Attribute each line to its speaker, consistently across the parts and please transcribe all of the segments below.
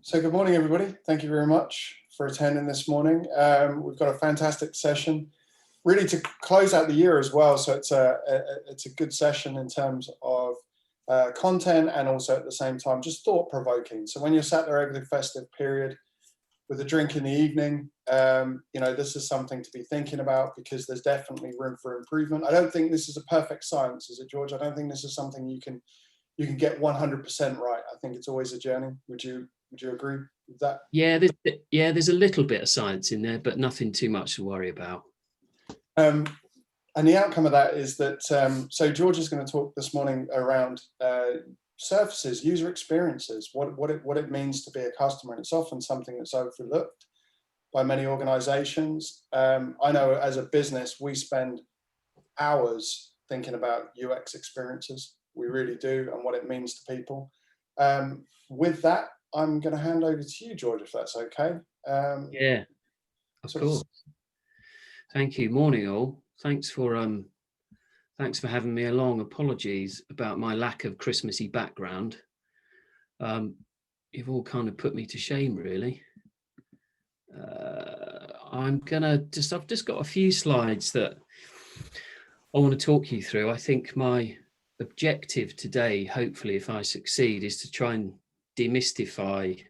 Speaker 1: So good morning, everybody. Thank you very much for attending this morning. We've got a fantastic session, really to close out the year as well. So it's a good session in terms of content and also at the same time just thought-provoking. So when you're sat there over the festive period with a drink in the evening, this is something to be thinking about because there's definitely room for improvement. I don't think this is a perfect science, is it, George? I don't think this is something you can get 100% right. I think it's always a journey. Would you agree with that?
Speaker 2: There's a little bit of science in there, but nothing too much to worry about.
Speaker 1: And the outcome of that is that, so George is going to talk this morning around surfaces, user experiences, what it means to be a customer. And it's often something that's overlooked by many organizations. I know as a business, we spend hours thinking about UX experiences. We really do, and what it means to people. With that, I'm going to hand over to you, George, if that's okay.
Speaker 2: Yeah, of course. Thank you. Morning, all. Thanks for having me along. Apologies about my lack of Christmassy background. You've all kind of put me to shame, really. I've just got a few slides that I want to talk you through. I think my objective today, hopefully, if I succeed, is to try and demystify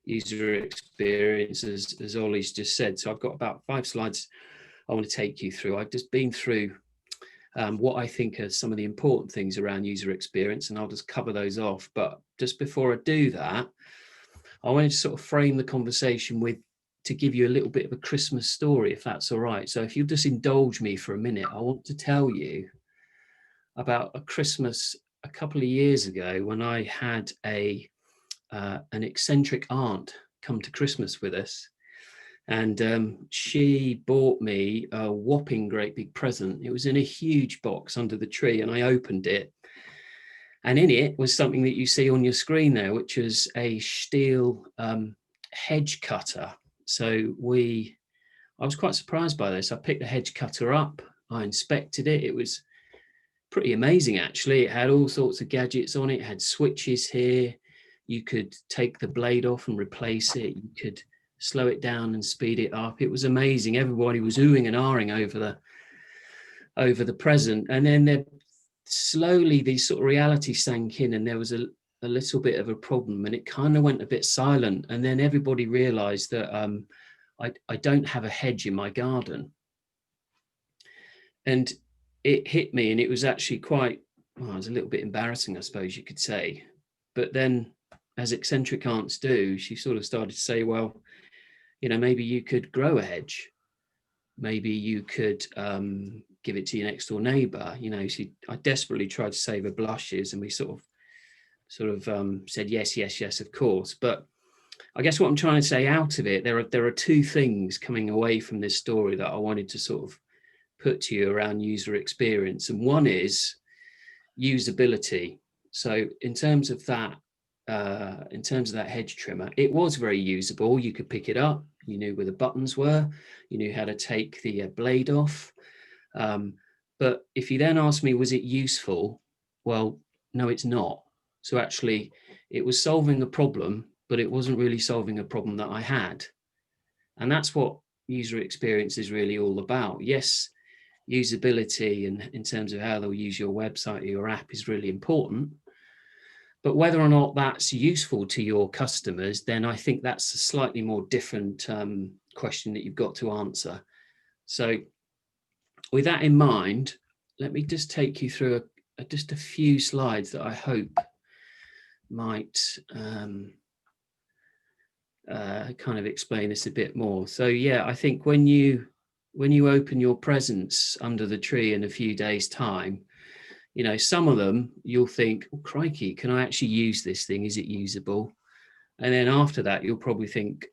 Speaker 2: user experience, as Ollie's just said. So I've got about 5 slides I want to take you through. I've just been through what I think are some of the important things around user experience, and I'll just cover those off. But just before I do that, I wanted to sort of frame the conversation to give you a little bit of a Christmas story, if that's all right. So if you'll just indulge me for a minute, I want to tell you about a Christmas a couple of years ago when I had an eccentric aunt come to Christmas with us, and she bought me a whopping great big present. It was in a huge box under the tree, and I opened it, and in it was something that you see on your screen there, which is a Stihl hedge cutter. So I was quite surprised by this. I picked the hedge cutter up, I inspected it. It was pretty amazing, actually. It had all sorts of gadgets on it. It had switches here. You could take the blade off and replace it. You could slow it down and speed it up. It was amazing. Everybody was oohing and ahhing over the present. And then slowly these sort of reality sank in, and there was a little bit of a problem, and it kind of went a bit silent. And then everybody realized that I don't have a hedge in my garden. And it hit me, and it was actually it was a little bit embarrassing, I suppose you could say. But then, as eccentric aunts do, she sort of started to say, well, maybe you could grow a hedge. Maybe you could give it to your next door neighbor. I desperately tried to save her blushes, and we sort of said, yes, of course. But I guess what I'm trying to say out of it, there are 2 things coming away from this story that I wanted to sort of put to you around user experience. And one is usability. So in terms of that hedge trimmer, it was very usable. You could pick it up. You knew where the buttons were. You knew how to take the blade off. But if you then ask me, was it useful? Well, no, it's not. So actually, it was solving a problem, but it wasn't really solving a problem that I had. And that's what user experience is really all about. Yes, usability and in terms of how they'll use your website or your app is really important. But whether or not that's useful to your customers, then I think that's a slightly more different question that you've got to answer. So with that in mind, let me just take you through just a few slides that I hope might kind of explain this a bit more. So yeah, I think when you open your presents under the tree in a few days' time, some of them you'll think, oh, crikey, can I actually use this thing? Is it usable? And then after that, you'll probably think,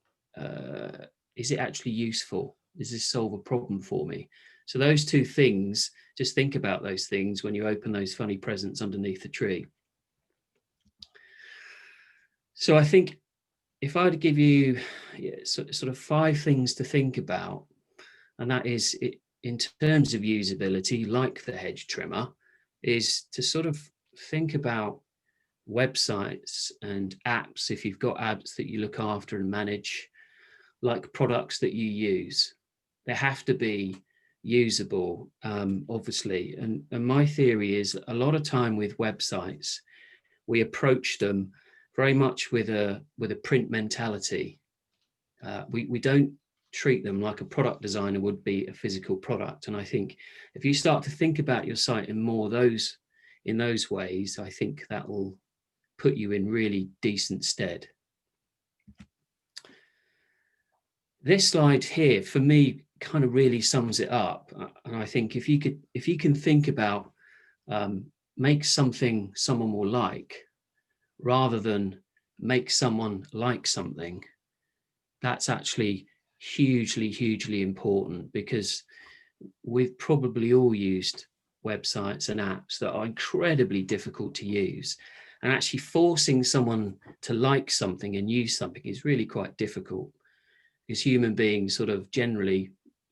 Speaker 2: is it actually useful? Does this solve a problem for me? So those 2 things, just think about those things when you open those funny presents underneath the tree. So I think if I were to give you sort of 5 things to think about, and that is in terms of usability, like the hedge trimmer, is to sort of think about websites and apps, if you've got apps that you look after and manage, like products that you use. They have to be usable, obviously. And my theory is a lot of time with websites, we approach them very much with a print mentality. We don't treat them like a product designer would be a physical product. And I think if you start to think about your site in those ways, I think that will put you in really decent stead. This slide here, for me, kind of really sums it up. And I think if you can think about make something someone will like, rather than make someone like something, that's actually hugely important, because we've probably all used websites and apps that are incredibly difficult to use, and actually forcing someone to like something and use something is really quite difficult, because human beings sort of generally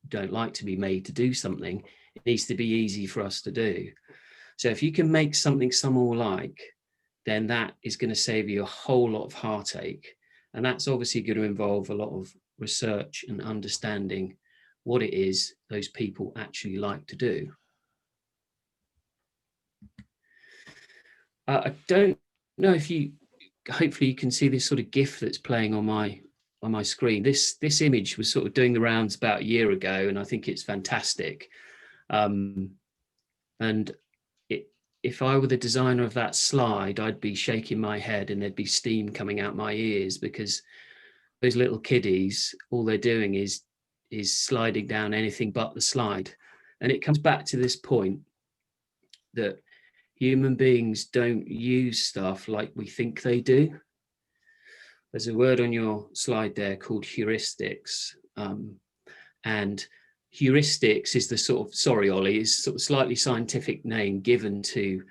Speaker 2: don't like to be made to do something. It needs to be easy for us to do. So if you can make something someone will like, then that is going to save you a whole lot of heartache. And that's obviously going to involve a lot of research and understanding what it is those people actually like to do. I don't know if hopefully you can see this sort of GIF that's playing on my screen. This image was sort of doing the rounds about a year ago, and I think it's fantastic. And if I were the designer of that slide, I'd be shaking my head and there'd be steam coming out my ears, because those little kiddies, all they're doing is sliding down anything but the slide. And it comes back to this point that human beings don't use stuff like we think they do. There's a word on your slide there called heuristics. And heuristics is the sort of, sorry, Ollie, is sort of slightly scientific name given to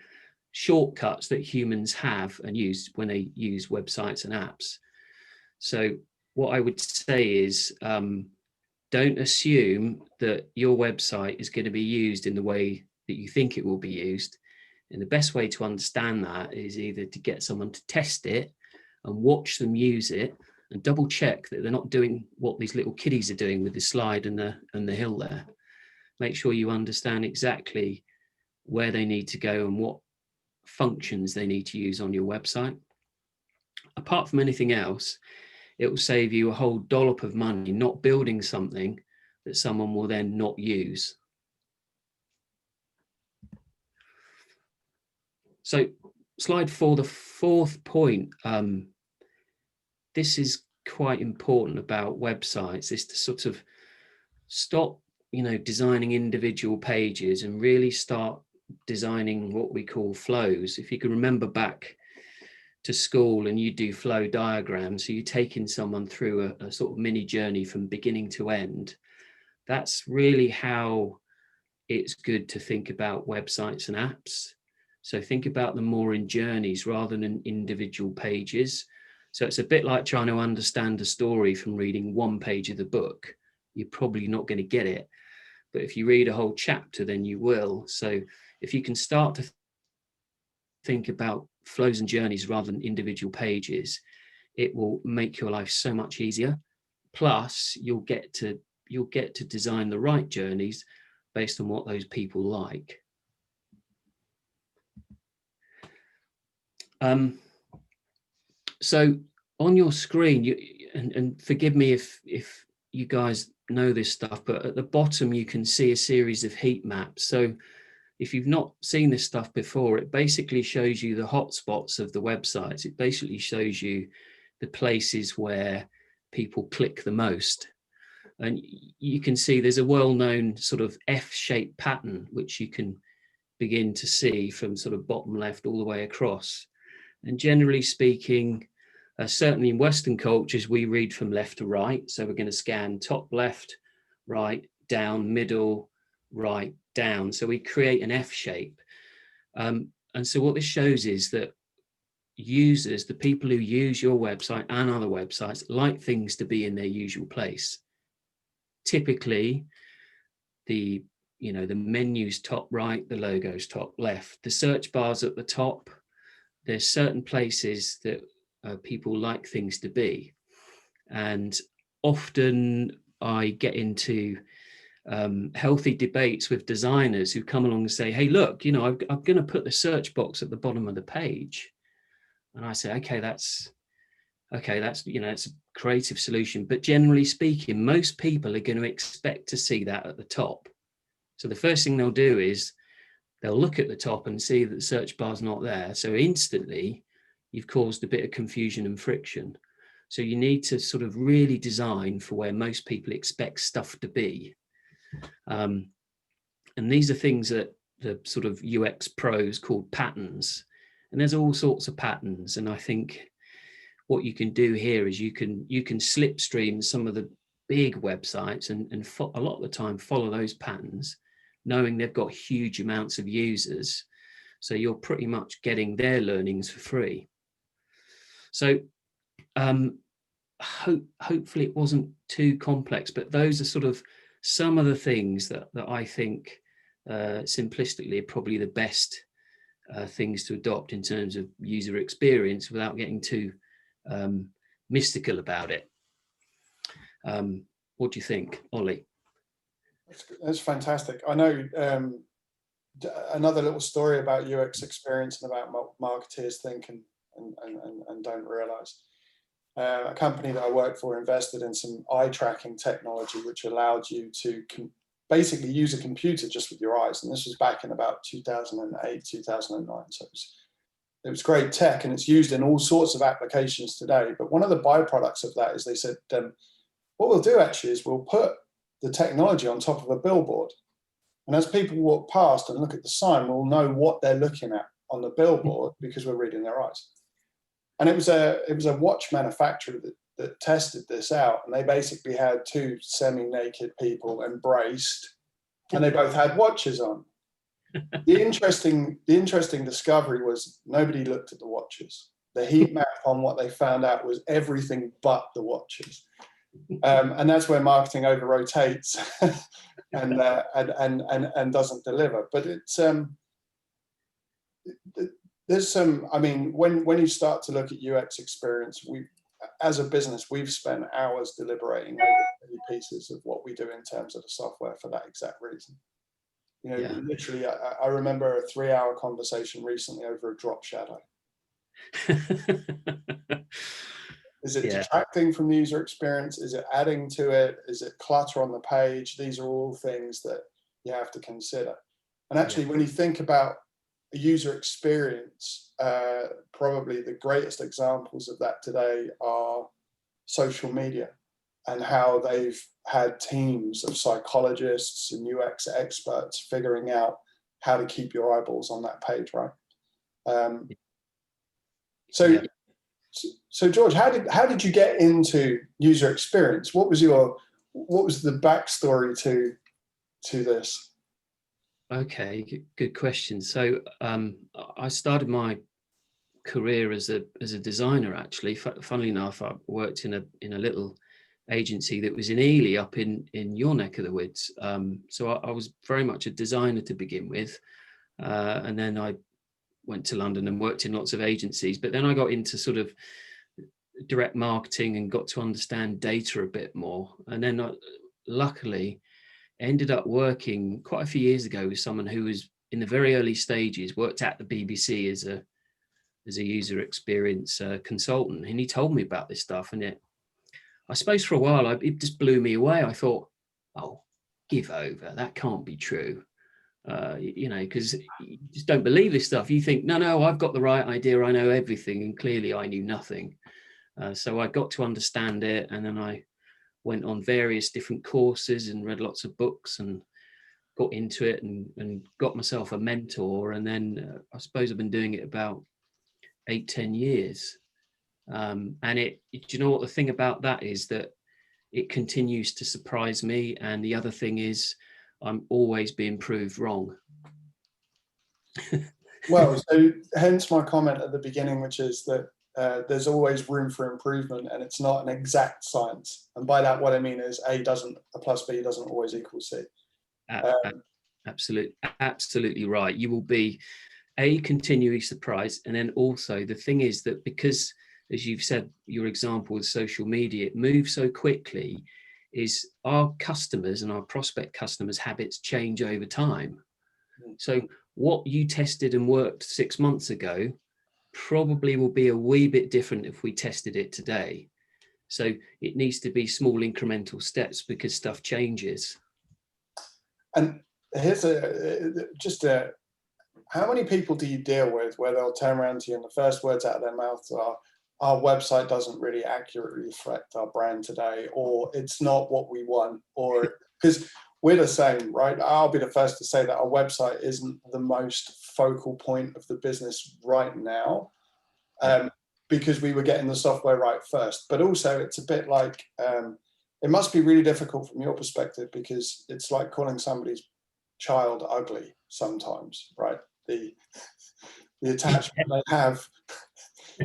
Speaker 2: shortcuts that humans have and use when they use websites and apps. So what I would say is, don't assume that your website is going to be used in the way that you think it will be used. And the best way to understand that is either to get someone to test it and watch them use it, and double check that they're not doing what these little kiddies are doing with the slide and the hill there. Make sure you understand exactly where they need to go and what functions they need to use on your website. Apart from anything else, it will save you a whole dollop of money not building something that someone will then not use. So slide 4, the fourth point, this is quite important about websites, is to sort of stop, designing individual pages and really start designing what we call flows. If you can remember back to school and you do flow diagrams, so you're taking someone through a sort of mini journey from beginning to end. That's really how it's good to think about websites and apps. So think about them more in journeys rather than individual pages. So it's a bit like trying to understand a story from reading one page of the book. You're probably not going to get it. But if you read a whole chapter, then you will. So if you can start to think about flows and journeys rather than individual pages, it will make your life so much easier. Plus, you'll get to design the right journeys based on what those people like. So on your screen, and forgive me if you guys know this stuff, but at the bottom you can see a series of heat maps. So if you've not seen this stuff before, it basically shows you the hotspots of the websites. It basically shows you the places where people click the most. And you can see there's a well-known sort of F-shaped pattern, which you can begin to see from sort of bottom left all the way across. And generally speaking, certainly in Western cultures, we read from left to right. So we're going to scan top left, right, down, middle, right, down. So we create an F shape. And so what this shows is that users, the people who use your website and other websites, like things to be in their usual place. Typically, the menu's top right, the logo's top left, the search bar's at the top, there's certain places that people like things to be. And often I get into healthy debates with designers who come along and say, hey, look, I'm going to put the search box at the bottom of the page. And I say, okay, that's it's a creative solution. But generally speaking, most people are going to expect to see that at the top. So the first thing they'll do is they'll look at the top and see that the search bar's not there. So instantly you've caused a bit of confusion and friction. So you need to sort of really design for where most people expect stuff to be. And these are things that the sort of UX pros call patterns. And there's all sorts of patterns. And I think what you can do here is you can slipstream some of the big websites and a lot of the time follow those patterns, knowing they've got huge amounts of users. So you're pretty much getting their learnings for free. So hopefully it wasn't too complex, but those are sort of some of the things that I think simplistically are probably the best things to adopt in terms of user experience without getting too mystical about it. What do you think, Ollie?
Speaker 1: That's fantastic. I know another little story about UX experience and about marketeers think and don't realize. A company that I worked for invested in some eye tracking technology, which allowed you to basically use a computer just with your eyes. And this was back in about 2008, 2009. So it was great tech, and it's used in all sorts of applications today. But one of the byproducts of that is they said, what we'll do actually is we'll put the technology on top of a billboard. And as people walk past and look at the sign, we'll know what they're looking at on the billboard because we're reading their eyes. And it was a watch manufacturer that tested this out, and they basically had two semi-naked people embraced, and they both had watches on. The interesting discovery was nobody looked at the watches. The heat map on what they found out was everything but the watches, and that's where marketing over rotates and doesn't deliver. But it's there's some, I mean, when you start to look at UX experience, as a business, we've spent hours deliberating over pieces of what we do in terms of the software for that exact reason. Literally, I remember a 3-hour conversation recently over a drop shadow. Is it detracting from the user experience? Is it adding to it? Is it clutter on the page? These are all things that you have to consider. And actually, when you think about a user experience, probably the greatest examples of that today are social media and how they've had teams of psychologists and UX experts figuring out how to keep your eyeballs on that page, right? So George, how did you get into user experience? What was the backstory to this?
Speaker 2: Okay, good question. So I started my career as a designer. Actually, funnily enough, I worked in a little agency that was in Ely, up in your neck of the woods. So I was very much a designer to begin with, and then I went to London and worked in lots of agencies. But then I got into sort of direct marketing and got to understand data a bit more. And then luckily ended up working quite a few years ago with someone who was in the very early stages, worked at the BBC as a user experience consultant. And he told me about this stuff. And I suppose for a while, it just blew me away. I thought, oh, give over. That can't be true. Because you just don't believe this stuff. You think, no, I've got the right idea. I know everything. And clearly I knew nothing. So I got to understand it. And then I went on various different courses and read lots of books and got into it and got myself a mentor. And then I suppose I've been doing it about 8-10 years. And do you know what the thing about that is? That it continues to surprise me. And the other thing is I'm always being proved wrong.
Speaker 1: Well, so hence my comment at the beginning, which is that there's always room for improvement, and it's not an exact science. And by that, what I mean is A plus B doesn't always equal C.
Speaker 2: Absolutely right. You will be continually surprised. And then also the thing is that because, as you've said, your example with social media, it moves so quickly, is our customers and our prospect customers' habits change over time. So what you tested and worked 6 months ago probably will be a wee bit different if we tested it today. So it needs to be small incremental steps because stuff changes.
Speaker 1: And here's how many people do you deal with where they'll turn around to you and the first words out of their mouths are, our website doesn't really accurately reflect our brand today, or it's not what we want, or because we're the same, right? I'll be the first to say that our website isn't the most focal point of the business right now, because we were getting the software right first. But also it's a bit like, it must be really difficult from your perspective, because it's like calling somebody's child ugly sometimes, right? The attachment they have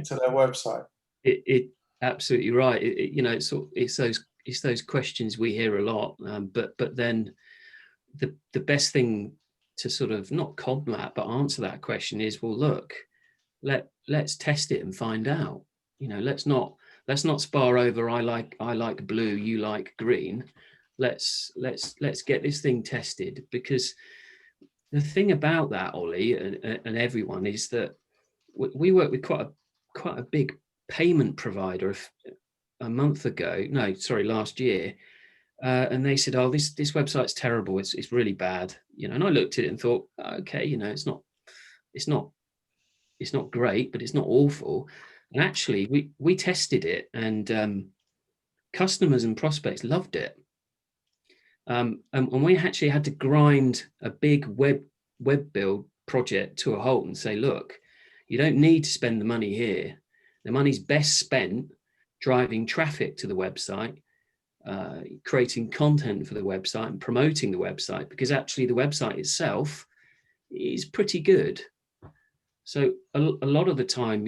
Speaker 1: to their website.
Speaker 2: It absolutely right. It's those questions we hear a lot, but then the best thing to sort of not combat but answer that question is, well, look, let's test it and find out. Let's not spar over. I like blue, you like green. Let's get this thing tested, because the thing about that, Ollie, and everyone, is that we work with quite a big payment provider last year, and they said, oh, this website's terrible, it's really bad, and I looked at it and thought, okay, it's not great, but it's not awful. And actually we tested it, and customers and prospects loved it. And we actually had to grind a big web build project to a halt and say, look, you don't need to spend the money here. The money's best spent driving traffic to the website, creating content for the website and promoting the website, because actually the website itself is pretty good. So a lot of the time,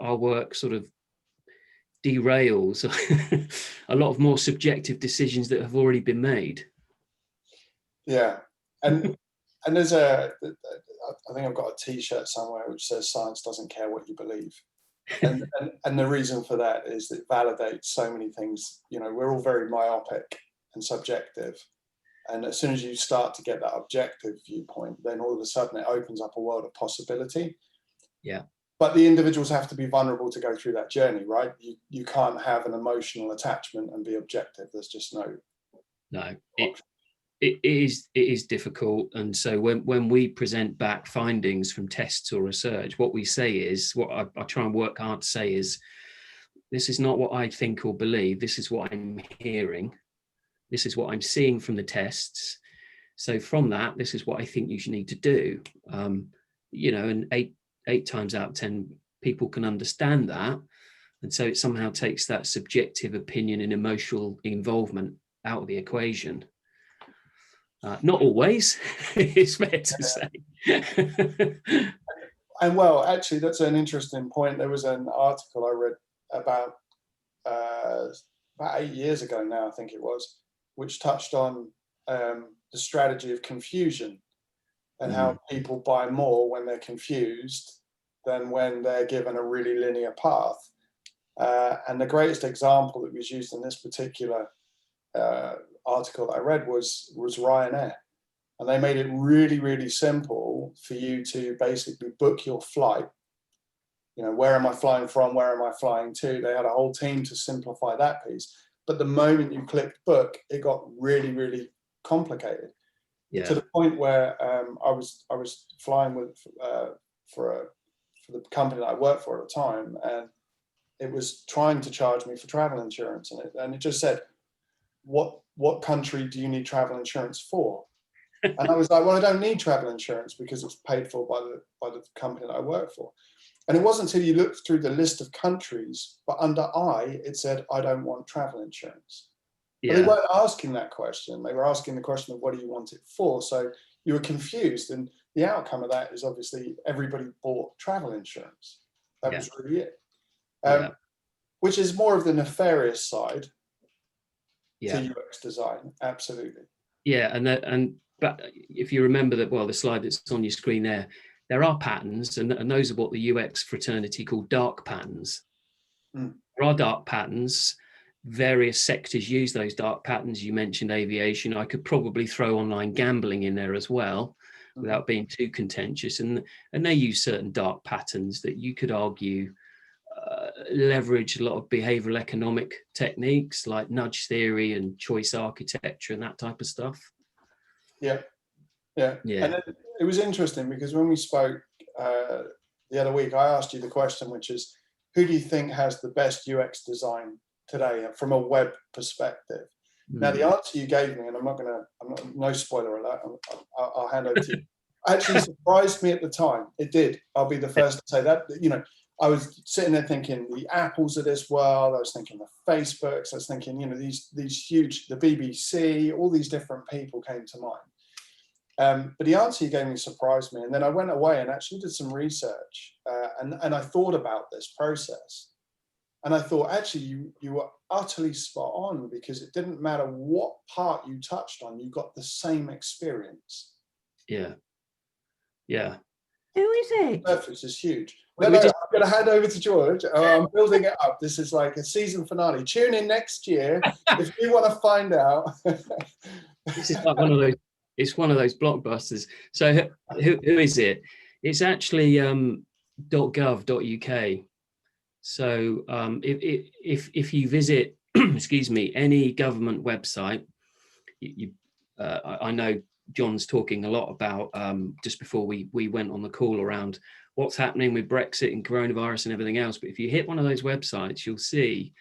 Speaker 2: our work sort of derails a lot of more subjective decisions that have already been made.
Speaker 1: Yeah. And there's I think I've got a t-shirt somewhere which says science doesn't care what you believe. And the reason for that is it validates so many things. We're all very myopic and subjective. And as soon as you start to get that objective viewpoint, then all of a sudden it opens up a world of possibility.
Speaker 2: Yeah.
Speaker 1: But the individuals have to be vulnerable to go through that journey, right? You can't have an emotional attachment and be objective. There's just
Speaker 2: no. It is difficult. And so when we present back findings from tests or research, what we say is, what I try and work hard to say is, this is not what I think or believe. This is what I'm hearing. This is what I'm seeing from the tests. So from that, this is what I think you should need to do. And eight times out of 10, people can understand that. And so it somehow takes that subjective opinion and emotional involvement out of the equation. Not always, it's fair to say.
Speaker 1: And well, actually, that's an interesting point. There was an article I read about 8 years ago now, I think it was, which touched on the strategy of confusion and how people buy more when they're confused than when they're given a really linear path. And the greatest example that was used in this particular article that I read was Ryanair. And they made it really, really simple for you to basically book your flight. Where am I flying from? Where am I flying to? They had a whole team to simplify that piece. But the moment you clicked book, it got really, really complicated. Yeah. To the point where I was flying with for the company that I worked for at the time, and it was trying to charge me for travel insurance, and it just said, what country do you need travel insurance for? And I was like, well, I don't need travel insurance because it's paid for by the company that I work for. And it wasn't until you looked through the list of countries, but under I, it said, I don't want travel insurance. Yeah. But they weren't asking that question. They were asking the question of what do you want it for? So you were confused. And the outcome of that is obviously everybody bought travel insurance. That was really it. Which is more of the nefarious side to UX design. Absolutely.
Speaker 2: Yeah. But if you remember that, well, the slide that's on your screen there, there are patterns, and those are what the UX fraternity call dark patterns.
Speaker 1: Mm.
Speaker 2: There are dark patterns. Various sectors use those dark patterns. You mentioned aviation. I could probably throw online gambling in there as well, without being too contentious. And they use certain dark patterns that you could argue leverage a lot of behavioral economic techniques like nudge theory and choice architecture and that type of stuff.
Speaker 1: Yeah. And then it was interesting because when we spoke the other week, I asked you the question, which is, who do you think has the best UX design today from a web perspective? Now, the answer you gave me, and I'm not, no spoiler alert, I'll hand over to you, actually surprised me at the time. It did. I'll be the first to say that. You know, I was sitting there thinking the Apples of this world, I was thinking the Facebooks, I was thinking, you know, these huge, the BBC, all these different people came to mind. But the answer you gave me surprised me. And then I went away and actually did some research and I thought about this process. And I thought, actually, you were utterly spot on, because it didn't matter what part you touched on, you got the same experience.
Speaker 2: Yeah.
Speaker 3: Who is it?
Speaker 1: The surface is huge. I'm going to hand over to George. I'm building it up. This is like a season finale. Tune in next year if you want to find out.
Speaker 2: This is like one of those. It's one of those blockbusters. So who is it? It's actually .gov.uk. So if you visit, excuse me, any government website, I know John's talking a lot about just before we went on the call around what's happening with Brexit and coronavirus and everything else. But if you hit one of those websites, you'll see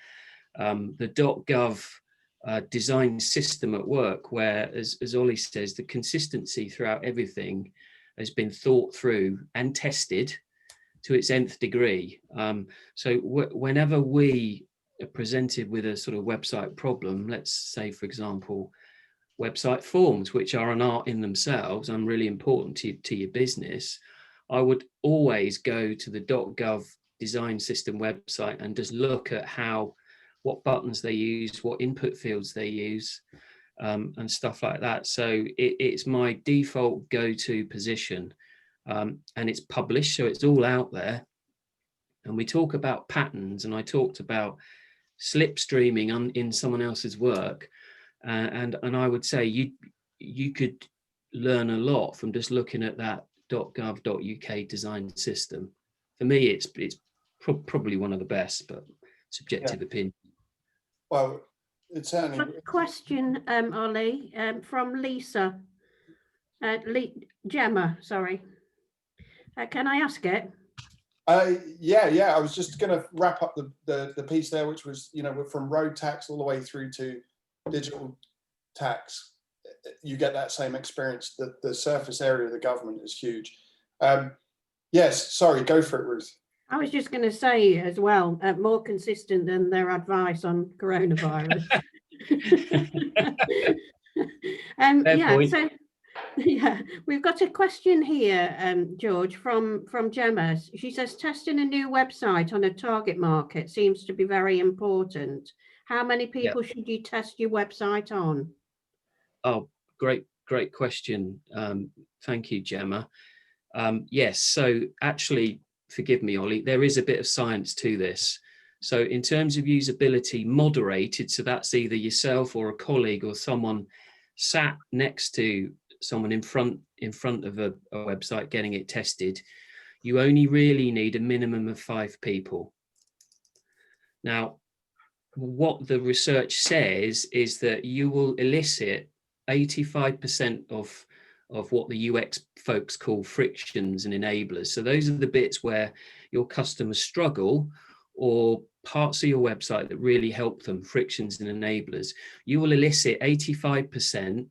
Speaker 2: the .gov design system at work, where, as Ollie says, the consistency throughout everything has been thought through and tested to its nth degree. So whenever we are presented with a sort of website problem, let's say, for example, website forms, which are an art in themselves and really important to your business, I would always go to the .gov design system website and just look at what buttons they use, what input fields they use, and stuff like that. So it's my default go-to position, and it's published, so it's all out there. And we talk about patterns, and I talked about slipstreaming in someone else's work, and I would say you could learn a lot from just looking at that .gov.uk design system. For me, it's probably one of the best, but subjective opinion.
Speaker 1: Well, it's certainly
Speaker 3: a question, Ollie, from Lisa, Gemma, sorry. Can I ask it?
Speaker 1: Yeah. I was just going to wrap up the piece there, which was, you know, from road tax all the way through to digital tax. You get that same experience. The surface area of the government is huge. Yes, sorry, go for it, Ruth.
Speaker 3: I was just going to say as well, more consistent than their advice on coronavirus. We've got a question here, George, from Gemma. She says, testing a new website on a target market seems to be very important. How many people should you test your website on?
Speaker 2: Oh, great question. Thank you, Gemma. Yes, so actually, forgive me, Ollie, there is a bit of science to this. So in terms of usability, moderated, so that's either yourself or a colleague or someone sat next to someone in front of a website getting it tested, you only really need a minimum of 5 people. Now, what the research says is that you will elicit 85% of what the UX folks call frictions and enablers. So those are the bits where your customers struggle, or parts of your website that really help them, frictions and enablers. You will elicit 85%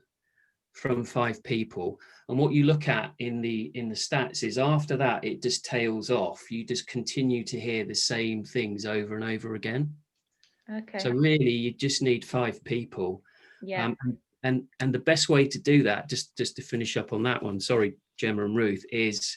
Speaker 2: from 5 people. And what you look at in the stats is after that, it just tails off. You just continue to hear the same things over and over again.
Speaker 4: Okay.
Speaker 2: So really, you just need 5 people.
Speaker 4: Yeah.
Speaker 2: And the best way to do that, just to finish up on that one, sorry, Gemma and Ruth, is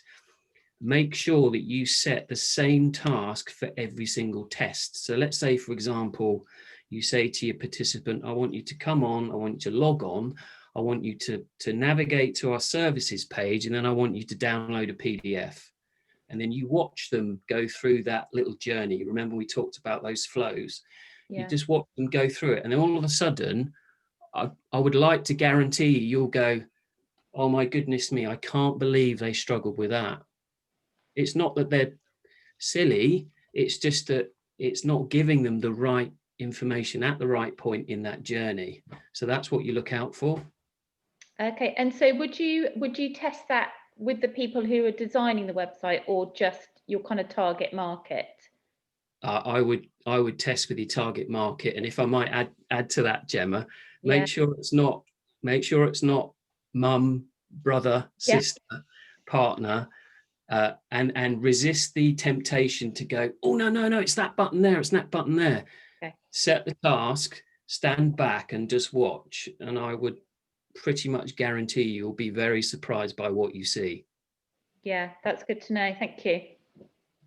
Speaker 2: make sure that you set the same task for every single test. So let's say, for example, you say to your participant, I want you to come on, I want you to log on, I want you to navigate to our services page, and then I want you to download a PDF. And then you watch them go through that little journey. Remember, we talked about those flows.
Speaker 4: Yeah.
Speaker 2: You just watch them go through it. And then all of a sudden, I would like to guarantee you'll go, oh my goodness me, I can't believe they struggled with that. It's not that they're silly. It's just that it's not giving them the right information at the right point in that journey. So that's what you look out for.
Speaker 4: Okay. And so would you test that with the people who are designing the website, or just your kind of target market?
Speaker 2: I would test with your target market. And if I might add to that, Gemma,
Speaker 4: Yeah.
Speaker 2: make sure it's not mum, brother, sister, partner, and resist the temptation to go, oh no, it's that button there, it's that button there.
Speaker 4: Okay.
Speaker 2: Set the task, stand back and just watch, and I would pretty much guarantee you'll be very surprised by what you see.
Speaker 4: Yeah, that's good to know. Thank you.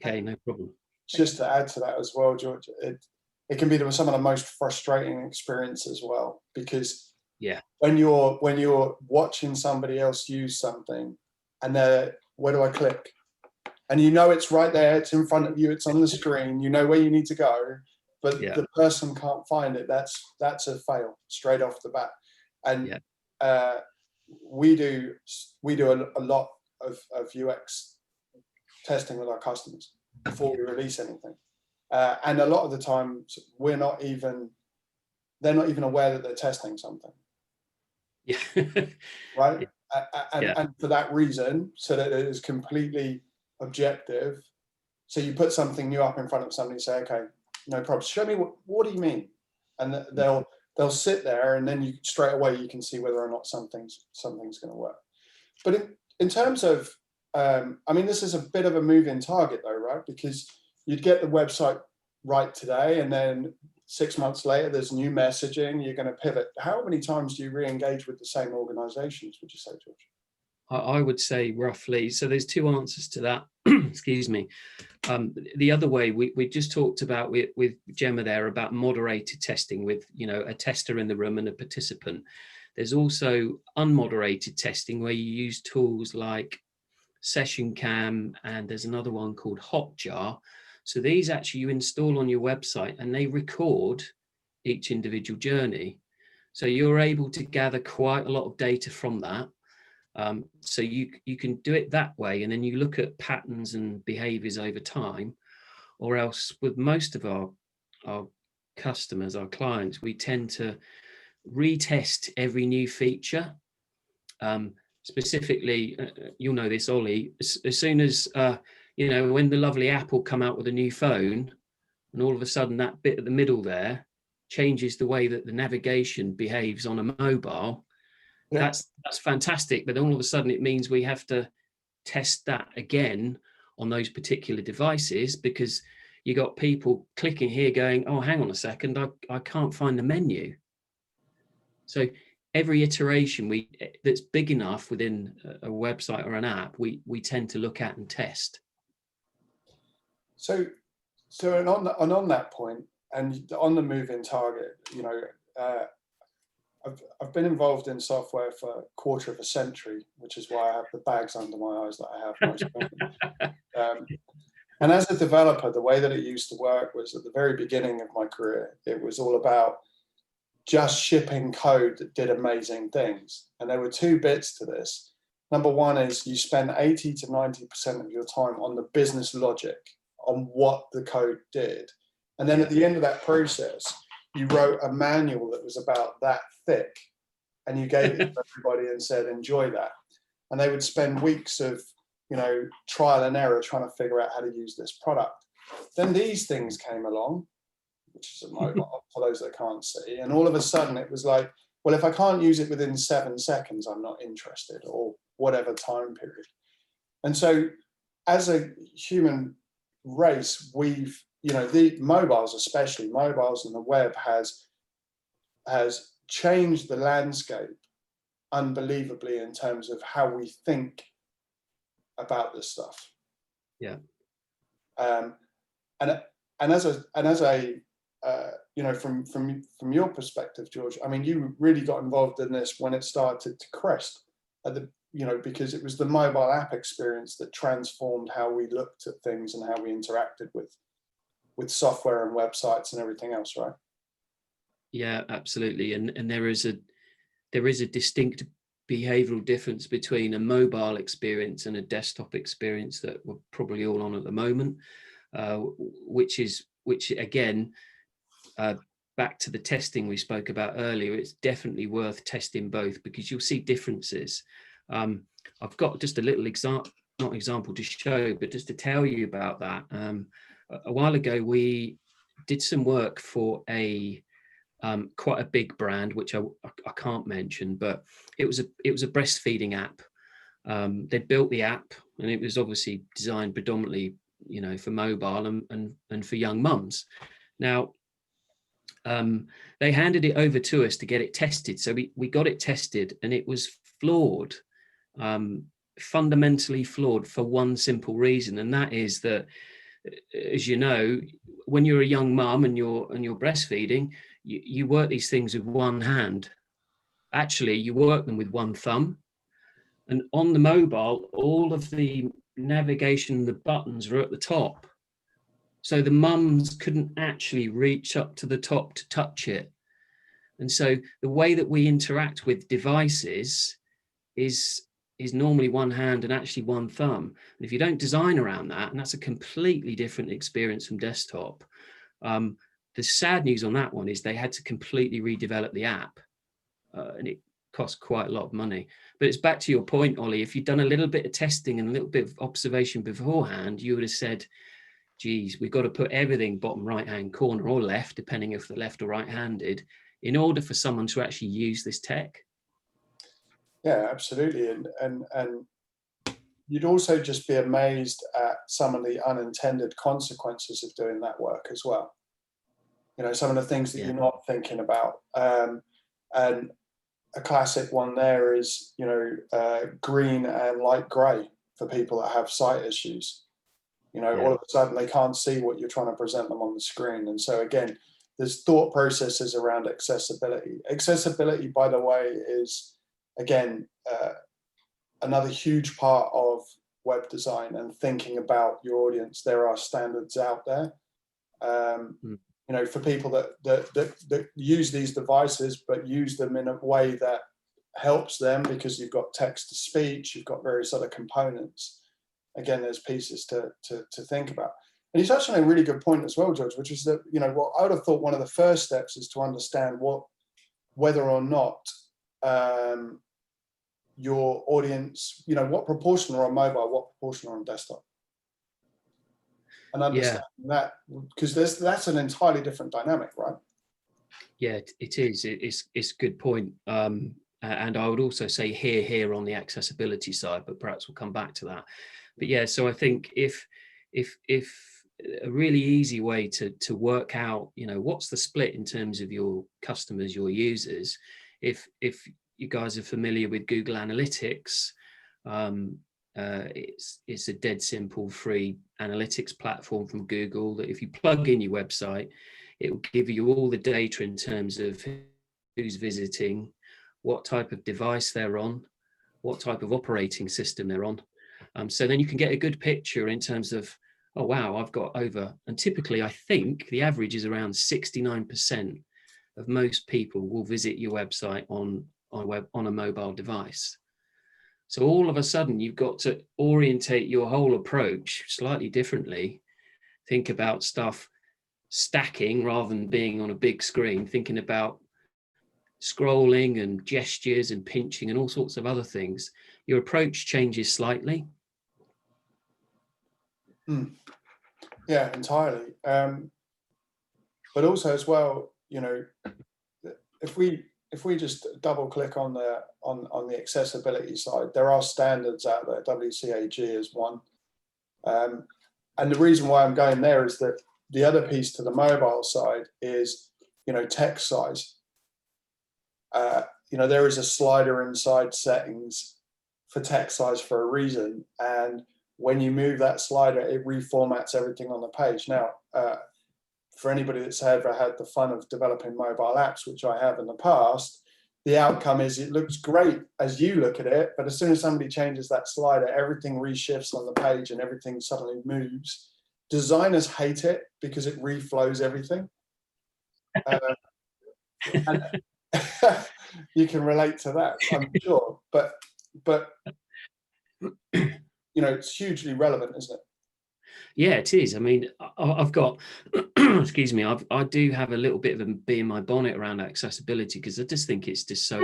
Speaker 2: Okay, no problem.
Speaker 1: Just to add to that as well, George, it can be some of the most frustrating experience as well, because when you're watching somebody else use something and they're, where do I click? And you know it's right there, it's in front of you, it's on the screen, you know where you need to go, but the person can't find it. That's a fail straight off the bat. And we do a lot of UX testing with our customers before we release anything, and a lot of the time they're not even aware that they're testing something. Right. And for that reason, so that it is completely objective, so you put something new up in front of somebody and say, okay, no problem, show me what do you mean, and they'll sit there, and then you straight away you can see whether or not something's going to work. But in terms of I mean, this is a bit of a moving target though, right? Because you'd get the website right today, and then 6 months later there's new messaging, you're going to pivot. How many times do you re-engage with the same organizations, would you say, George?
Speaker 2: I would say roughly, so there's two answers to that. Excuse me. The other way, we just talked about with Gemma there about moderated testing with, a tester in the room and a participant. There's also unmoderated testing where you use tools like SessionCam, and there's another one called Hotjar. So these actually you install on your website, and they record each individual journey. So you're able to gather quite a lot of data from that. So you can do it that way, and then you look at patterns and behaviors over time. Or else with most of our customers, our clients, we tend to retest every new feature. Specifically, you'll know this, Ollie, as soon as, when the lovely Apple come out with a new phone, and all of a sudden that bit at the middle there changes the way that the navigation behaves on a mobile, that's fantastic. But then all of a sudden it means we have to test that again on those particular devices, because you got people clicking here going, oh, hang on a second, I can't find the menu. So every iteration that's big enough within a website or an app, we tend to look at and test.
Speaker 1: So and on that point, and on the moving target, I've been involved in software for a quarter of a century, which is why I have the bags under my eyes that I have most companies. And as a developer, the way that it used to work was at the very beginning of my career, it was all about just shipping code that did amazing things. And there were two bits to this. Number one is you spend 80 to 90% of your time on the business logic, on what the code did. And then at the end of that process, you wrote a manual that was about that thick, and you gave it to everybody and said, enjoy that. And they would spend weeks of, trial and error trying to figure out how to use this product. Then these things came along, which is a mobile for those that can't see. And all of a sudden it was like, well, if I can't use it within 7 seconds, I'm not interested, or whatever time period. And so as a human race, we've, the mobiles, especially mobiles and the web has changed the landscape unbelievably in terms of how we think about this stuff.
Speaker 2: Yeah.
Speaker 1: And as a you know, from your perspective, George, I mean, you really got involved in this when it started to crest at the, you know, because it was the mobile app experience that transformed how we looked at things and how we interacted with software and websites and everything else, right?
Speaker 2: Yeah, absolutely. And there is a distinct behavioral difference between a mobile experience and a desktop experience that we're probably all on at the moment, which again, back to the testing we spoke about earlier, it's definitely worth testing both because you'll see differences. I've got just a little not example to show, but just to tell you about that. A while ago, we did some work for quite a big brand, which I can't mention, but it was a breastfeeding app. They built the app, and it was obviously designed predominantly, you know, for mobile and for young mums. Now, they handed it over to us to get it tested. So we got it tested, and it was flawed, fundamentally flawed for one simple reason, and that is that, as you know, when you're a young mum and you're breastfeeding, you work these things with one hand. Actually, you work them with one thumb. And on the mobile, all of the navigation, the buttons are at the top. So the mums couldn't actually reach up to the top to touch it. And so the way that we interact with devices is normally one hand and actually one thumb. And if you don't design around that, and that's a completely different experience from desktop, the sad news on that one is they had to completely redevelop the app, and it cost quite a lot of money. But it's back to your point, Ollie. If you'd done a little bit of testing and a little bit of observation beforehand, you would have said, geez, we've got to put everything bottom right-hand corner or left, depending if they're left or right-handed, in order for someone to actually use this tech.
Speaker 1: Yeah, absolutely. And you'd also just be amazed at some of the unintended consequences of doing that work as well. You know, some of the things that you're not thinking about. And a classic one there is, you know, green and light grey for people that have sight issues. You know, all of a sudden they can't see what you're trying to present them on the screen. And so again, there's thought processes around accessibility. Accessibility, by the way, is, again, another huge part of web design and thinking about your audience. There are standards out there, you know, for people that use these devices, but use them in a way that helps them, because you've got text to speech, you've got various other components. Again, there's pieces to think about. And you touched on a really good point as well, George, which is that, you know, what I would have thought one of the first steps is to understand whether or not your audience, you know, what proportion are on mobile, what proportion are on desktop, and understanding that, because that's an entirely different dynamic, right?
Speaker 2: Yeah, it is. It's a good point. And I would also say here on the accessibility side, but perhaps we'll come back to that. But yeah, so I think if a really easy way to work out, you know, what's the split in terms of your customers, your users, if you guys are familiar with Google Analytics, it's a dead simple free analytics platform from Google that if you plug in your website, it will give you all the data in terms of who's visiting, what type of device they're on, what type of operating system they're on. So then you can get a good picture in terms of, oh, wow, I've got over, and typically I think the average is around 69% of most people will visit your website on a mobile device. So all of a sudden you've got to orientate your whole approach slightly differently. Think about stuff stacking rather than being on a big screen, thinking about scrolling and gestures and pinching and all sorts of other things. Your approach changes slightly.
Speaker 1: Yeah, entirely. But also as well, you know, if we just double click on the accessibility side, there are standards out there. WCAG is one, and the reason why I'm going there is that the other piece to the mobile side is, you know, text size. You know, there is a slider inside settings for text size for a reason, and when you move that slider, it reformats everything on the page. Now, for anybody that's ever had the fun of developing mobile apps, which I have in the past, the outcome is it looks great as you look at it, but as soon as somebody changes that slider, everything reshifts on the page and everything suddenly moves. Designers hate it because it reflows everything. And you can relate to that, I'm sure, but it's hugely relevant, isn't it?
Speaker 2: Yeah, it is. I mean, I've got, excuse me, I do have a little bit of a bee in my bonnet around accessibility, because I just think it's just so,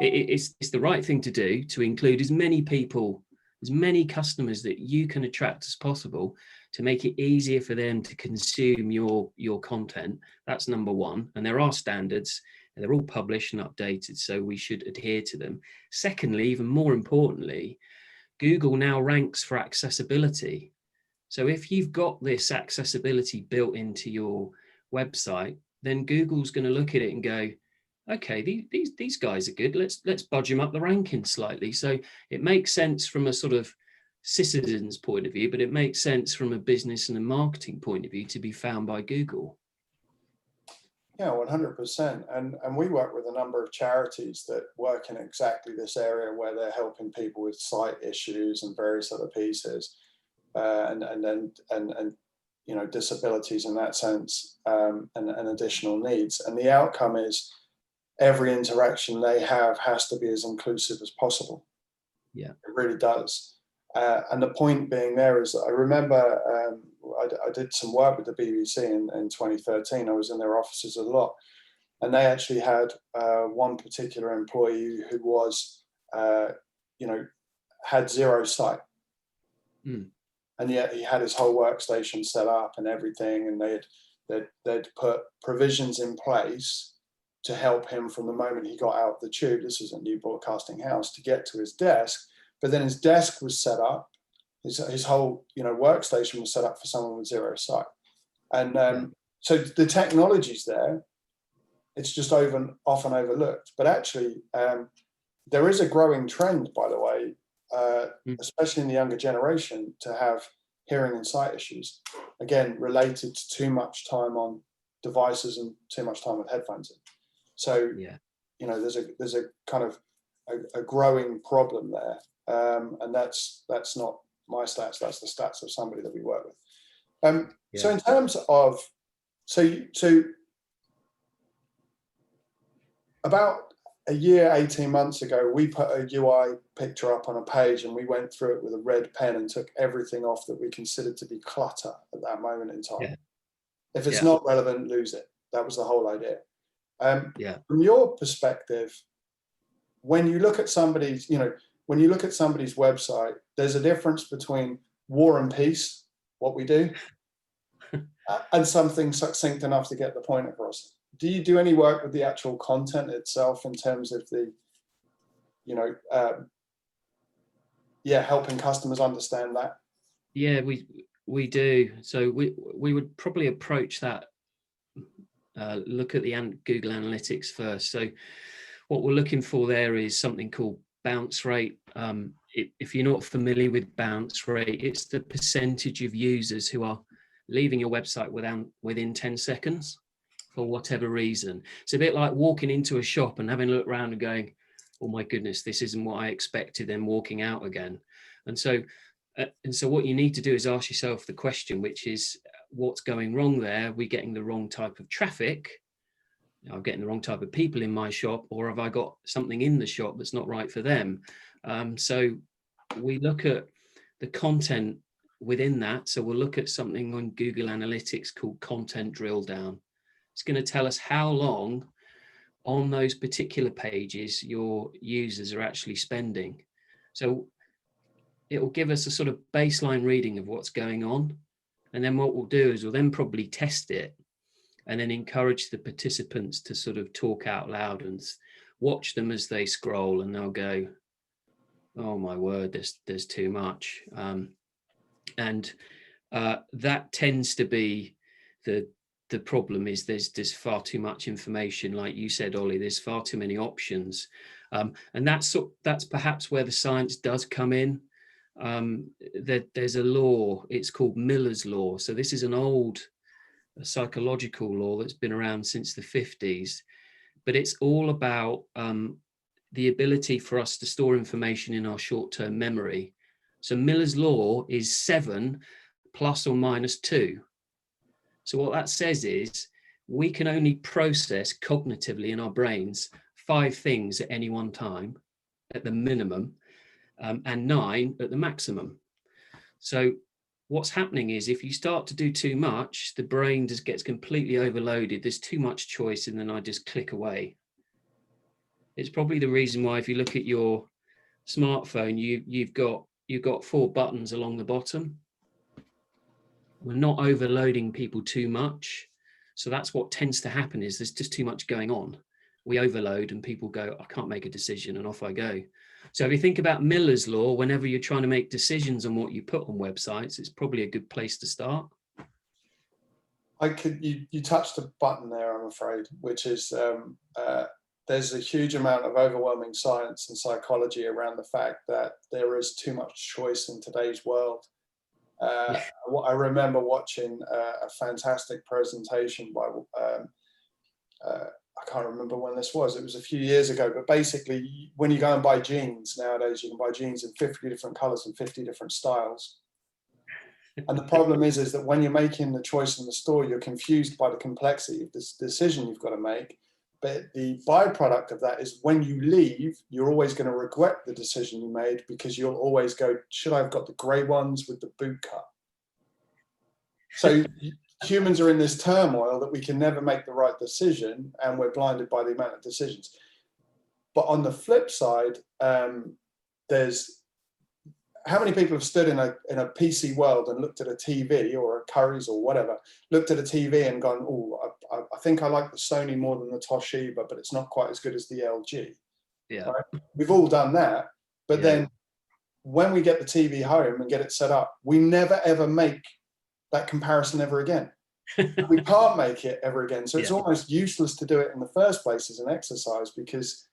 Speaker 2: it's the right thing to do, to include as many people, as many customers that you can attract as possible, to make it easier for them to consume your content. That's number one. And there are standards, and they're all published and updated, so we should adhere to them. Secondly, even more importantly, Google now ranks for accessibility. So if you've got this accessibility built into your website, then Google's going to look at it and go, okay, these guys are good. Let's budge them up the ranking slightly. So it makes sense from a sort of citizen's point of view, but it makes sense from a business and a marketing point of view to be found by Google.
Speaker 1: Yeah, 100%. And we work with a number of charities that work in exactly this area, where they're helping people with site issues and various other pieces. And disabilities in that sense, and additional needs. And the outcome is every interaction they have has to be as inclusive as possible.
Speaker 2: Yeah,
Speaker 1: it really does. And the point being there is that I remember I did some work with the BBC in 2013. I was in their offices a lot, and they actually had one particular employee who was, had zero sight. Mm. And yet he had his whole workstation set up and everything, and they'd put provisions in place to help him from the moment he got out of the tube. This was a new broadcasting house, to get to his desk. But then his desk was set up, his whole workstation was set up for someone with zero sight. And so the technology's there. It's just often overlooked. But actually, there is a growing trend, by the way, especially in the younger generation, to have hearing and sight issues, again related to too much time on devices and too much time with headphones in. So there's a kind of a growing problem there, and that's not my stats, that's the stats of somebody that we work with. So in terms of so about a year, 18 months ago, we put a UI picture up on a page, and we went through it with a red pen and took everything off that we considered to be clutter at that moment in time. Yeah. If it's not relevant, lose it. That was the whole idea. From your perspective, when you look at somebody's, website, there's a difference between War and Peace, what we do, and something succinct enough to get the point across. Do you do any work with the actual content itself in terms of the, helping customers understand that?
Speaker 2: Yeah, we do. So we would probably approach that, look at the Google Analytics first. So what we're looking for there is something called bounce rate. If you're not familiar with bounce rate, it's the percentage of users who are leaving your website within 10 seconds. For whatever reason. It's a bit like walking into a shop and having a look around and going, oh my goodness, this isn't what I expected, then walking out again. And so what you need to do is ask yourself the question, which is, what's going wrong there? Are we getting the wrong type of traffic? I'm getting the wrong type of people in my shop, or have I got something in the shop that's not right for them? So we look at the content within that. So we'll look at something on Google Analytics called content drill down. It's going to tell us how long on those particular pages your users are actually spending. So it will give us a sort of baseline reading of what's going on. And then what we'll do is we'll then probably test it and then encourage the participants to sort of talk out loud and watch them as they scroll, and they'll go, oh my word, there's too much. That tends to be the problem, is there's far too much information. Like you said, Ollie, there's far too many options. And that's perhaps where the science does come in. There's a law, it's called Miller's Law. So this is an old a psychological law that's been around since the 50s, but it's all about the ability for us to store information in our short-term memory. So Miller's law is 7 plus or minus 2. So what that says is we can only process cognitively in our brains 5 things at any one time at the minimum, and 9 at the maximum. So what's happening is if you start to do too much, the brain just gets completely overloaded. There's too much choice, and then I just click away. It's probably the reason why if you look at your smartphone, you've got 4 buttons along the bottom. We're not overloading people too much. So that's what tends to happen, is there's just too much going on. We overload and people go, I can't make a decision, and off I go. So if you think about Miller's law, whenever you're trying to make decisions on what you put on websites, it's probably a good place to start.
Speaker 1: You touched a button there, I'm afraid, which is there's a huge amount of overwhelming science and psychology around the fact that there is too much choice in today's world. I remember watching a fantastic presentation by, I can't remember when this was, it was a few years ago, but basically when you go and buy jeans nowadays, you can buy jeans in 50 different colors and 50 different styles. And the problem is that when you're making the choice in the store, you're confused by the complexity of this decision you've got to make. But the byproduct of that is when you leave, you're always going to regret the decision you made, because you'll always go, should I have got the grey ones with the boot cut? So humans are in this turmoil that we can never make the right decision, and we're blinded by the amount of decisions. But on the flip side, there's how many people have stood in a PC world and looked at a TV or a Curry's or whatever, looked at a TV and gone, oh, I think I like the Sony more than the Toshiba, but it's not quite as good as the LG.
Speaker 2: Yeah,
Speaker 1: right? We've all done that. But then when we get the TV home and get it set up, we never ever make that comparison ever again. We can't make it ever again. So it's almost useless to do it in the first place as an exercise, because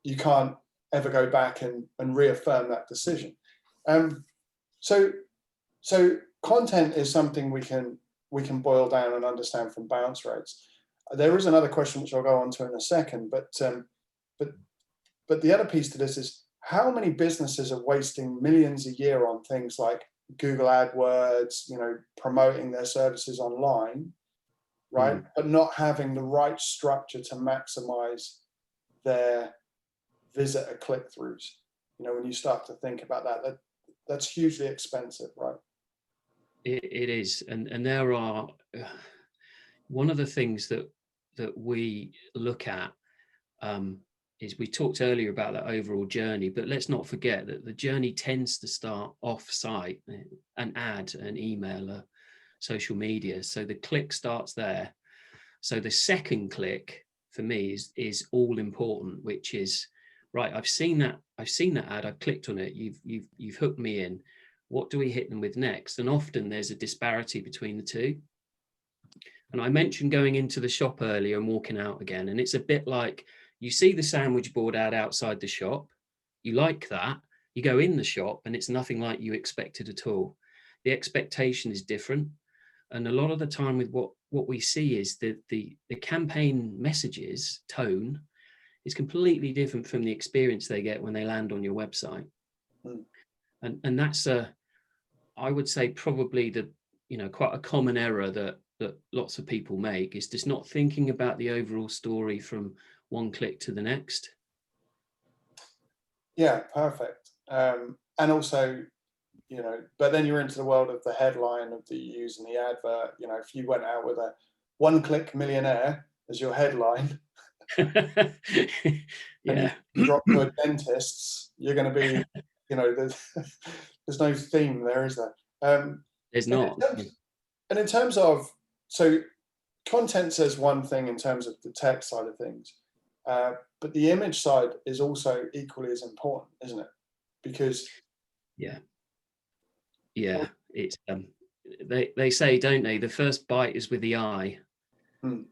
Speaker 1: you can't ever go back and reaffirm that decision. So content is something we can boil down and understand from bounce rates. There is another question which I'll go on to in a second, but the other piece to this is how many businesses are wasting millions a year on things like Google AdWords, promoting their services online, right? But not having the right structure to maximize their visitor click-throughs. When you start to think about that's hugely expensive, right?
Speaker 2: It is, and there are one of the things that we look at is, we talked earlier about that overall journey, but let's not forget that the journey tends to start off-site, an ad, an email, social media. So the click starts there. So the second click for me is all important, which is, right, I've seen that ad, I've clicked on it, you've hooked me in. What do we hit them with next? And often there's a disparity between the two. And I mentioned going into the shop earlier and walking out again. And it's a bit like, you see the sandwich board ad outside the shop, you like that, you go in the shop and it's nothing like you expected at all. The expectation is different. And a lot of the time with what we see is that the campaign messages tone is completely different from the experience they get when they land on your website. And that's I would say probably quite a common error that lots of people make, is just not thinking about the overall story from one click to the next. Yeah,
Speaker 1: perfect. And also, but then you're into the world of the headline of the use and the advert. If you went out with a one-click millionaire as your headline, and you drop to a dentist's, you're going to be, there's no theme there, is there?
Speaker 2: There's not.
Speaker 1: And in terms of, so content says one thing in terms of the tech side of things, but the image side is also equally as important, isn't it? Because
Speaker 2: it's they say, don't they, the first bite is with the eye. When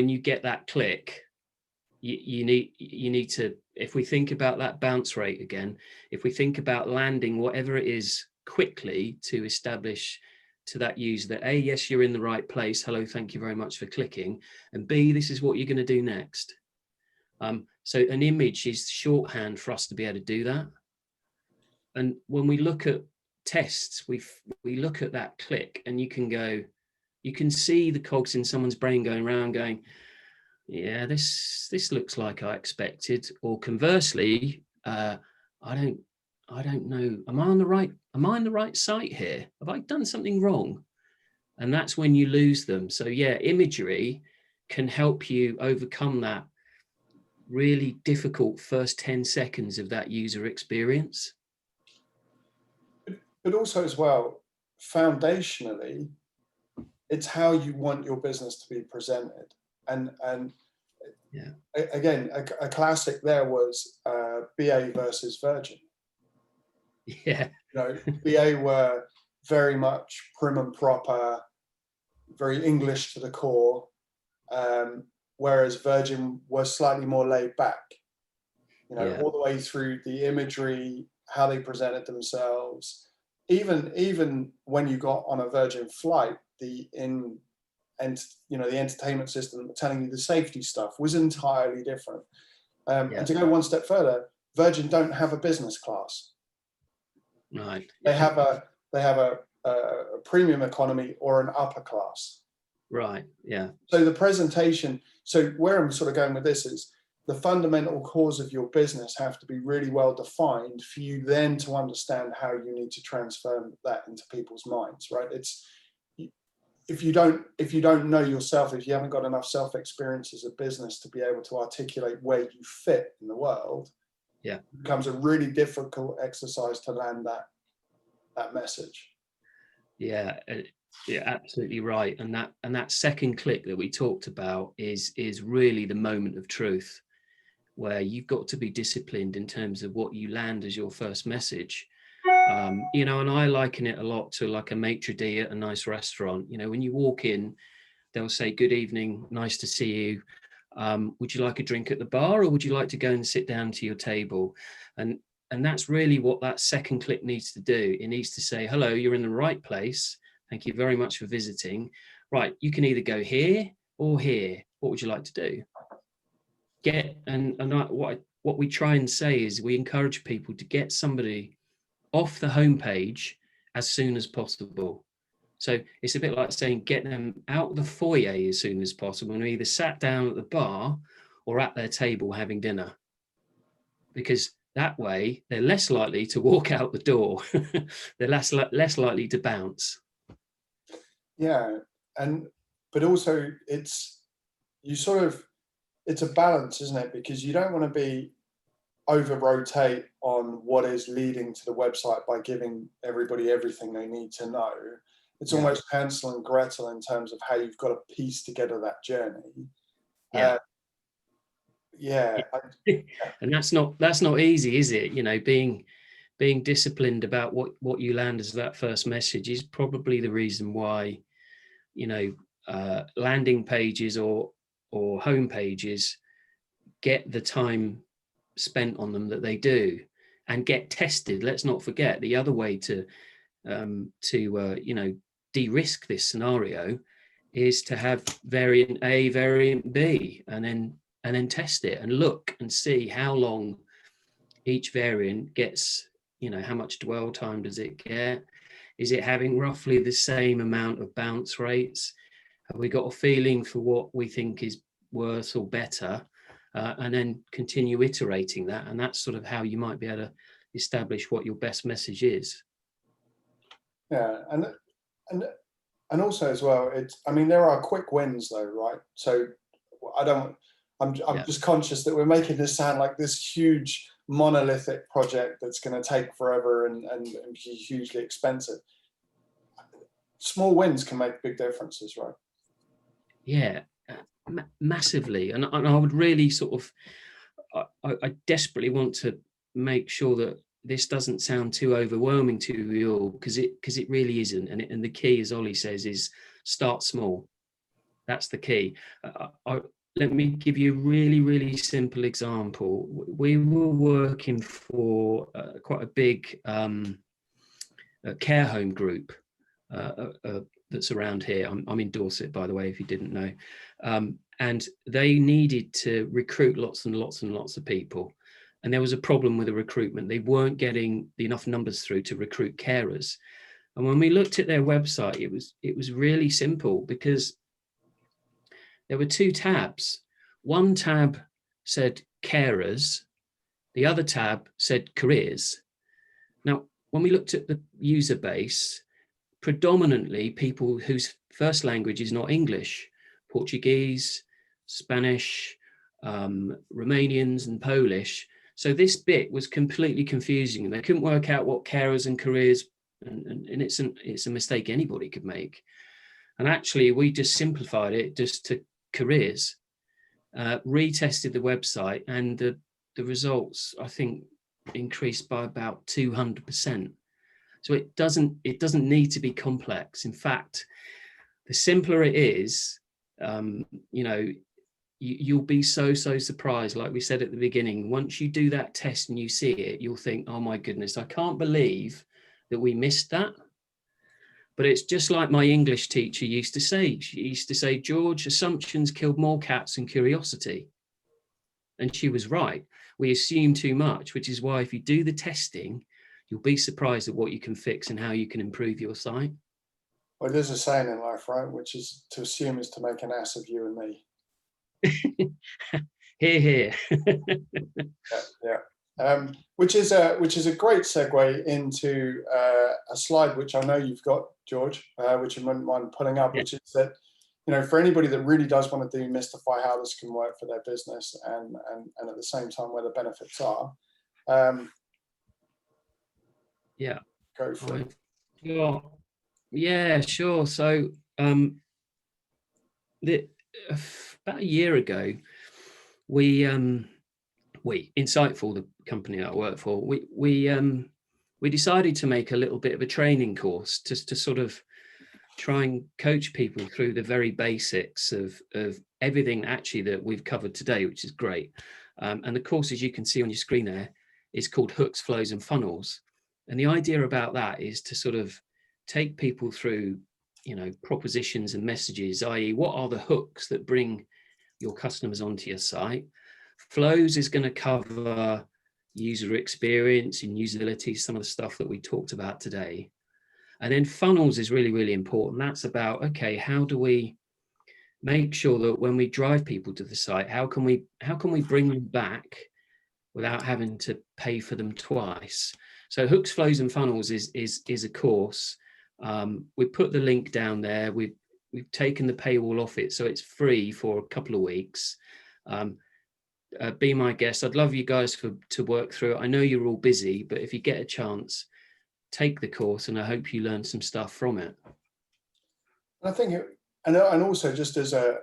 Speaker 2: you get that click, you need to, if we think about that bounce rate again, if we think about landing whatever it is quickly to establish to that user that A, yes, you're in the right place. Hello, thank you very much for clicking. And B, this is what you're going to do next. So an image is shorthand for us to be able to do that. And when we look at tests, we look at that click, and you can see the cogs in someone's brain going around going, yeah, this looks like I expected. Or conversely, I don't know, am I on the right site here? Have I done something wrong? And that's when you lose them. So yeah, imagery can help you overcome that really difficult first 10 seconds of that user experience.
Speaker 1: But also as well, foundationally, it's how you want your business to be presented. And
Speaker 2: yeah,
Speaker 1: again, a classic there was BA versus Virgin.
Speaker 2: Yeah.
Speaker 1: You know, BA were very much prim and proper, very English to the core, whereas Virgin was slightly more laid back. You know,
Speaker 2: Yeah.
Speaker 1: all the way through the imagery, how they presented themselves. Even when you got on a Virgin flight, the entertainment system telling you the safety stuff was entirely different.
Speaker 2: Yeah.
Speaker 1: And to go one step further, Virgin don't have a business class.
Speaker 2: Right.
Speaker 1: They have a premium economy or an upper class.
Speaker 2: Right. Yeah.
Speaker 1: So the presentation. So where I'm sort of going with this is the fundamental cause of your business have to be really well defined for you then to understand how you need to transfer that into people's minds. Right. It's if you don't know yourself, if you haven't got enough self-experience as a business to be able to articulate where you fit in the world,
Speaker 2: yeah,
Speaker 1: it becomes a really difficult exercise to land that message.
Speaker 2: Yeah, yeah, absolutely right. And that second click that we talked about is really the moment of truth, where you've got to be disciplined in terms of what you land as your first message. And I liken it a lot to like a maitre d' at a nice restaurant. When you walk in, they'll say, "Good evening, nice to see you. Would you like a drink at the bar, or would you like to go and sit down to your table?" And that's really what that second click needs to do. It needs to say, "Hello, you're in the right place. Thank you very much for visiting. Right, you can either go here or here. What would you like to do?" What we try and say is we encourage people to get somebody off the homepage as soon as possible. So it's a bit like saying get them out the foyer as soon as possible and either sat down at the bar or at their table having dinner, because that way they're less likely to walk out the door. They're less likely to bounce.
Speaker 1: Yeah, but also it's a balance, isn't it? Because you don't want to be over rotate on what is leading to the website by giving everybody everything they need to know. It's almost Hansel and Gretel in terms of how you've got to piece together that journey.
Speaker 2: Yeah. And that's not easy, is it? Being disciplined about what you land as that first message is probably the reason why, landing pages or home pages get the time spent on them that they do and get tested. Let's not forget the other way to de-risk this scenario is to have variant A, variant B, and then test it and look and see how long each variant gets, how much dwell time does it get? Is it having roughly the same amount of bounce rates? Have we got a feeling for what we think is worse or better? And then continue iterating that. And that's sort of how you might be able to establish what your best message is.
Speaker 1: Yeah, and also as well, there are quick wins though, right? So I'm just conscious that we're making this sound like this huge monolithic project that's going to take forever and be hugely expensive. Small wins can make big differences, right?
Speaker 2: Yeah, massively. And I would really sort of, I desperately want to make sure that this doesn't sound too overwhelming to you all, because it really isn't. And the key, as Ollie says, is start small. That's the key. Let me give you a really, really simple example. We were working for quite a big care home group that's around here. I'm in Dorset, by the way, if you didn't know. And they needed to recruit lots and lots and lots of people. And there was a problem with the recruitment. They weren't getting enough numbers through to recruit carers. And when we looked at their website, it was really simple, because there were 2 tabs. One tab said carers, the other tab said careers. Now, when we looked at the user base, predominantly people whose first language is not English, Portuguese, Spanish, Romanians and Polish. So this bit was completely confusing, and they couldn't work out what carers and careers, and it's a mistake anybody could make. And actually we just simplified it just to careers, retested the website, and the results, I think, increased by about 200%. So it doesn't need to be complex. In fact, the simpler it is, you'll be so surprised. Like we said at the beginning, once you do that test and you see it, you'll think, oh my goodness, I can't believe that we missed that. But it's just like my English teacher used to say. She used to say, George, assumptions killed more cats than curiosity. And she was right. We assume too much, which is why if you do the testing, you'll be surprised at what you can fix and how you can improve your site.
Speaker 1: Well, there's a saying in life, right? Which is, to assume is to make an ass of you and me.
Speaker 2: Hear, hear.
Speaker 1: Yeah. Which is a great segue into a slide which I know you've got, George, which you wouldn't mind putting up, which is that, for anybody that really does want to demystify how this can work for their business and at the same time where the benefits are.
Speaker 2: Yeah.
Speaker 1: Go for it.
Speaker 2: Yeah, sure. So about a year ago, we Insightful, the company I work for, we decided to make a little bit of a training course just to sort of try and coach people through the very basics of everything actually that we've covered today, which is great. And the course, as you can see on your screen there, is called Hooks, Flows and Funnels. And the idea about that is to sort of take people through, propositions and messages, i.e. what are the hooks that bring your customers onto your site. Flows is going to cover user experience and usability, some of the stuff that we talked about today. And then funnels is really, really important. That's about, okay, how do we make sure that when we drive people to the site, how can we bring them back without having to pay for them twice? So Hooks, Flows and Funnels is a course. We put the link down there. We've taken the paywall off it, so it's free for a couple of weeks. Be my guest. I'd love you guys to work through it. I know you're all busy, but if you get a chance, take the course, and I hope you learn some stuff from it.
Speaker 1: I think, and also just as a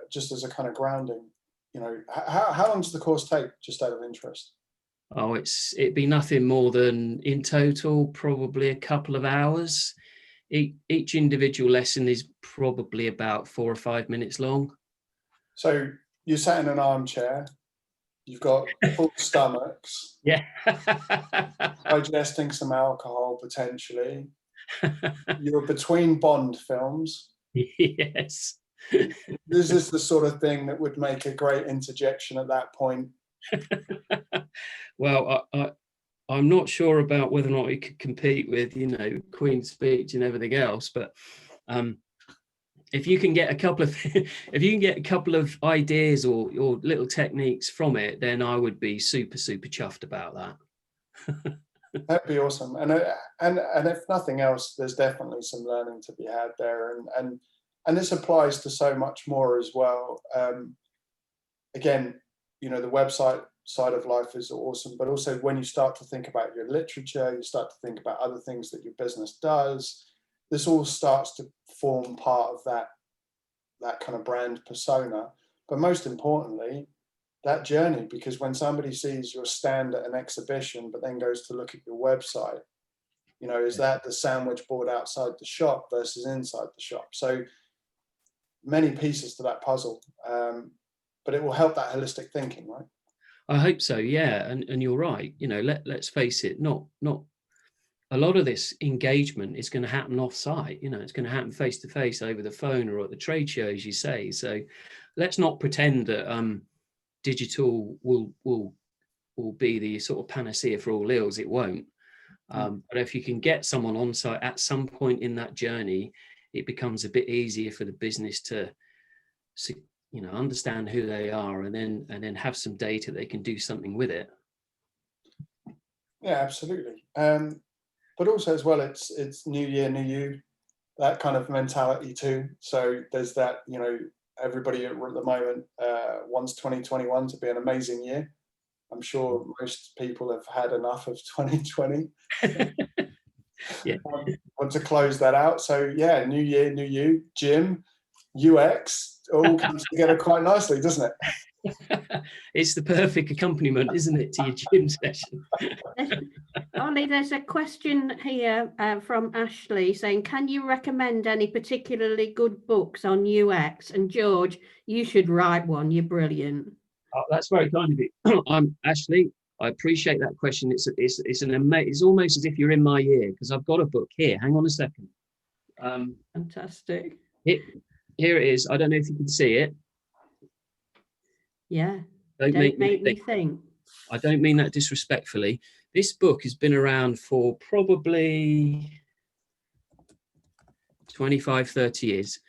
Speaker 1: kind of grounding, how long does the course take, just out of interest?
Speaker 2: Oh, it'd be nothing more than, in total, probably a couple of hours. Each individual lesson is probably about 4 or 5 minutes long. So
Speaker 1: you're sat in an armchair, you've got full stomachs,
Speaker 2: yeah,
Speaker 1: digesting some alcohol potentially. You're between Bond films.
Speaker 2: Yes.
Speaker 1: This is the sort of thing that would make a great interjection at that point.
Speaker 2: Well, I'm not sure about whether or not it could compete with, Queen's Speech and everything else, but if you can get a couple of ideas or little techniques from it, then I would be super chuffed about that.
Speaker 1: That'd be awesome. And if nothing else, there's definitely some learning to be had there, and this applies to so much more as well. Again, the website side of life is awesome, but also when you start to think about your literature, you start to think about other things that your business does, this all starts to form part of that kind of brand persona. But most importantly, that journey, because when somebody sees your stand at an exhibition but then goes to look at your website, is that the sandwich board outside the shop versus inside the shop? So many pieces to that puzzle, but it will help that holistic thinking, right? I
Speaker 2: hope so, yeah. And you're right. Let's face it, not a lot of this engagement is going to happen off site. You know, it's going to happen face to face over the phone or at the trade show, as you say. So let's not pretend that digital will be the sort of panacea for all ills. It won't. But if you can get someone on site at some point in that journey, it becomes a bit easier for the business to, you know, understand who they are, and then have some data they can do something with it.
Speaker 1: Yeah, absolutely. But also as well, it's new year, new you, that kind of mentality too. So there's that, you know, everybody at the moment wants 2021 to be an amazing year. I'm sure most people have had enough of 2020.
Speaker 2: Yeah.
Speaker 1: Want to close that out. So yeah, new year, new you, Jim, UX, all comes together quite nicely, doesn't it?
Speaker 2: It's the perfect accompaniment, isn't it, to your gym session?
Speaker 3: Ollie, there's a question here from Ashley saying, can you recommend any particularly good books on UX? And George, you should write one. You're brilliant.
Speaker 2: Oh, that's very kind of you. I'm Ashley. I appreciate that question. It's almost as if you're in my ear, because I've got a book here. Hang on a second.
Speaker 3: Fantastic.
Speaker 2: Here it is. I don't know if you can see it.
Speaker 3: Yeah.
Speaker 2: Don't make me
Speaker 3: think.
Speaker 2: I don't mean that disrespectfully. This book has been around for probably 25, 30 years.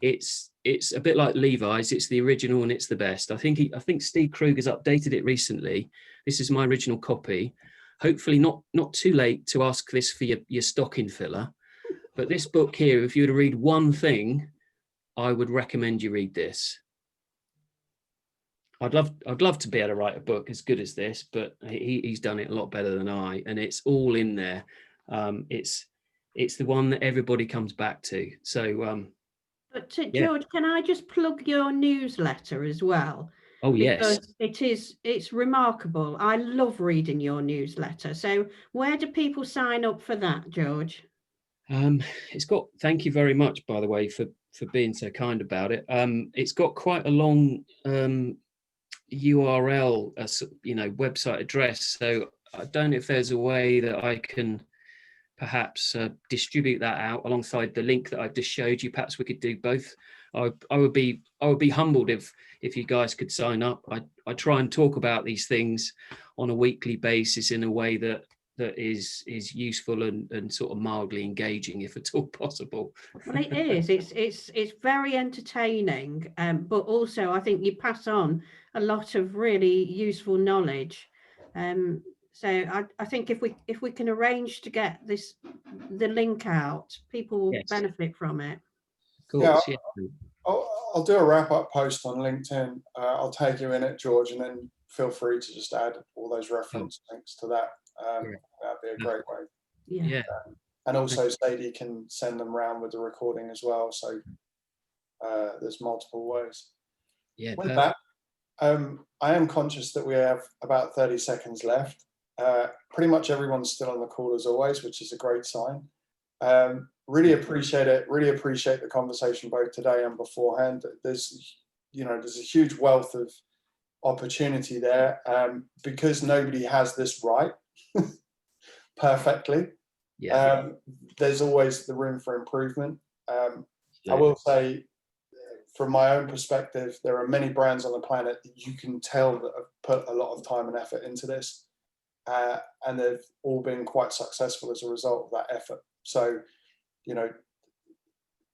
Speaker 2: It's a bit like Levi's. It's the original and it's the best. I think Steve Kruger's updated it recently. This is my original copy. Hopefully not too late to ask this for your stocking filler. But this book here, if you were to read one thing, I would recommend you read this. I'd love to be able to write a book as good as this, but he's done it a lot better than I, and it's all in there. It's the one that everybody comes back to. So
Speaker 3: but George, can I just plug your newsletter as well?
Speaker 2: Oh yes,
Speaker 3: because it's remarkable. I love reading your newsletter. So where do people sign up for that, George?
Speaker 2: Thank you very much, by the way, for being so kind about it. It's got quite a long URL, website address. So I don't know if there's a way that I can perhaps distribute that out alongside the link that I've just showed you. Perhaps we could do both. I would be humbled if you guys could sign up. I try and talk about these things on a weekly basis in a way that is useful and sort of mildly engaging, if at all possible.
Speaker 3: Well, it is. It's very entertaining, but also I think you pass on a lot of really useful knowledge. So I think if we can arrange to get the link out, people will benefit from it.
Speaker 2: Cool.
Speaker 1: Yeah,
Speaker 2: Yeah.
Speaker 1: I'll do a wrap-up post on LinkedIn. I'll tag you in it, George, and then feel free to just add all those reference links to that. That'd be a great way.
Speaker 3: Yeah.
Speaker 1: And also Sadie can send them around with the recording as well. So there's multiple ways.
Speaker 2: Yeah.
Speaker 1: With that, I am conscious that we have about 30 seconds left. Pretty much everyone's still on the call as always, which is a great sign. Really appreciate it. Really appreciate the conversation both today and beforehand. There's a huge wealth of opportunity there because nobody has this right perfectly. There's always the room for improvement. I will say, from my own perspective, there are many brands on the planet that you can tell that have put a lot of time and effort into this, and they've all been quite successful as a result of that effort. So,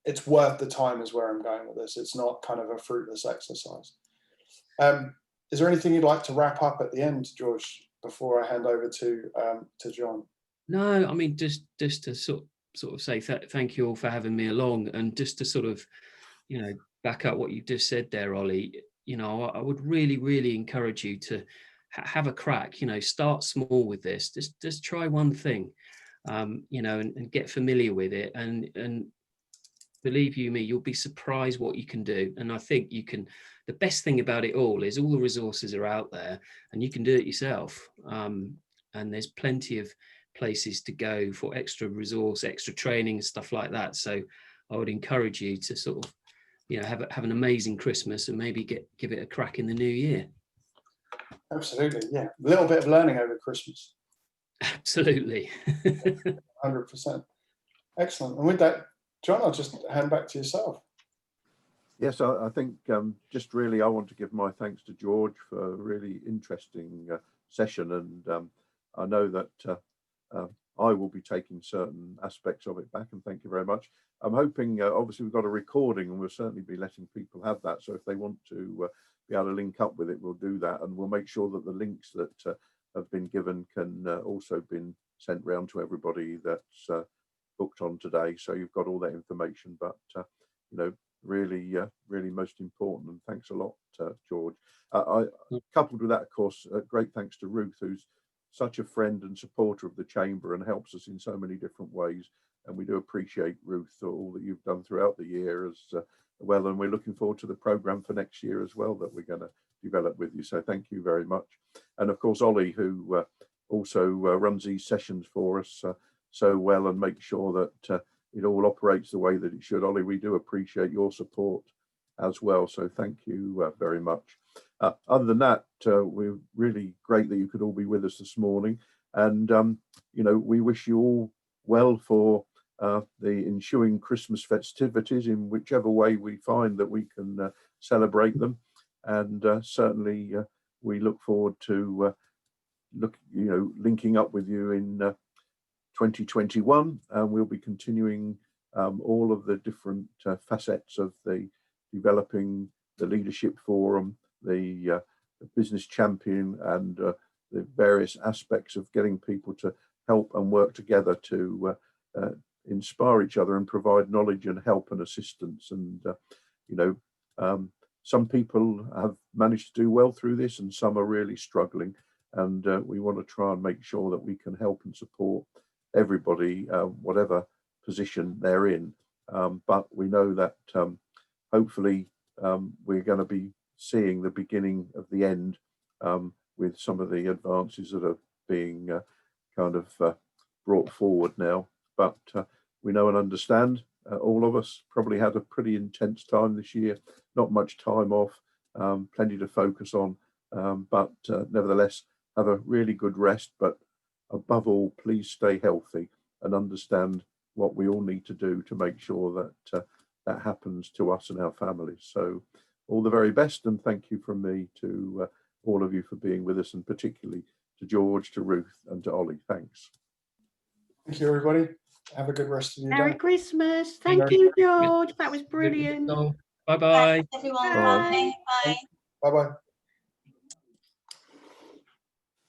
Speaker 1: it's worth the time is where I'm going with this. It's not kind of a fruitless exercise. Is there anything you'd like to wrap up at the end, George, before I hand over to John?
Speaker 2: No, I mean, just to sort of say thank you all for having me along, and just to sort of, back up what you just said there, Ollie. I would really, really encourage you to have a crack. Start small with this. Just try one thing, and get familiar with it. And believe you me, you'll be surprised what you can do. And I think you can. The best thing about it all is all the resources are out there, and you can do it yourself. And there's plenty of places to go for extra resource, extra training, stuff like that. So I would encourage you to sort of, have an amazing Christmas and maybe give it a crack in the new year.
Speaker 1: Absolutely, yeah. A little bit of learning over Christmas.
Speaker 2: Absolutely.
Speaker 1: 100%. Excellent. And with that, John, I'll just hand back to yourself.
Speaker 5: Yes, I think just really I want to give my thanks to George for a really interesting session, and I know that I will be taking certain aspects of it back, and thank you very much. I'm hoping, obviously we've got a recording and we'll certainly be letting people have that, so if they want to be able to link up with it, we'll do that, and we'll make sure that the links that have been given can also been sent round to everybody that's booked on today, so you've got all that information. But you know, really most important, and thanks a lot, George. Coupled with that, of course, great thanks to Ruth, who's such a friend and supporter of the Chamber and helps us in so many different ways, and we do appreciate, Ruth, all that you've done throughout the year as well, and we're looking forward to the programme for next year as well that we're going to develop with you, so thank you very much. And of course Ollie, who also runs these sessions for us so well and makes sure that it all operates the way that it should. Ollie, we do appreciate your support as well, so thank you very much. Other than that, we're really great that you could all be with us this morning, and you know, we wish you all well for the ensuing Christmas festivities in whichever way we find that we can celebrate them, and certainly we look forward to linking up with you in 2021, and we'll be continuing all of the different facets of the developing the leadership forum, the business champion, and the various aspects of getting people to help and work together to inspire each other and provide knowledge and help and assistance. And some people have managed to do well through this, and some are really struggling, and we want to try and make sure that we can help and support everybody, whatever position they're in. But we know that hopefully we're going to be seeing the beginning of the end with some of the advances that are being brought forward now. But we know and understand, all of us probably had a pretty intense time this year, not much time off, plenty to focus on, but nevertheless have a really good rest. But above all, please stay healthy and understand what we all need to do to make sure that that happens to us and our families. So all the very best, and thank you from me to all of you for being with us, and particularly to George, to Ruth, and to Ollie. Thanks.
Speaker 1: Thank you, everybody. Have a good rest of your
Speaker 3: Merry
Speaker 1: day.
Speaker 3: Christmas. Thank you, George. That was brilliant.
Speaker 2: Bye bye.
Speaker 6: Everyone.
Speaker 3: Bye.
Speaker 6: Bye.
Speaker 1: Bye-bye.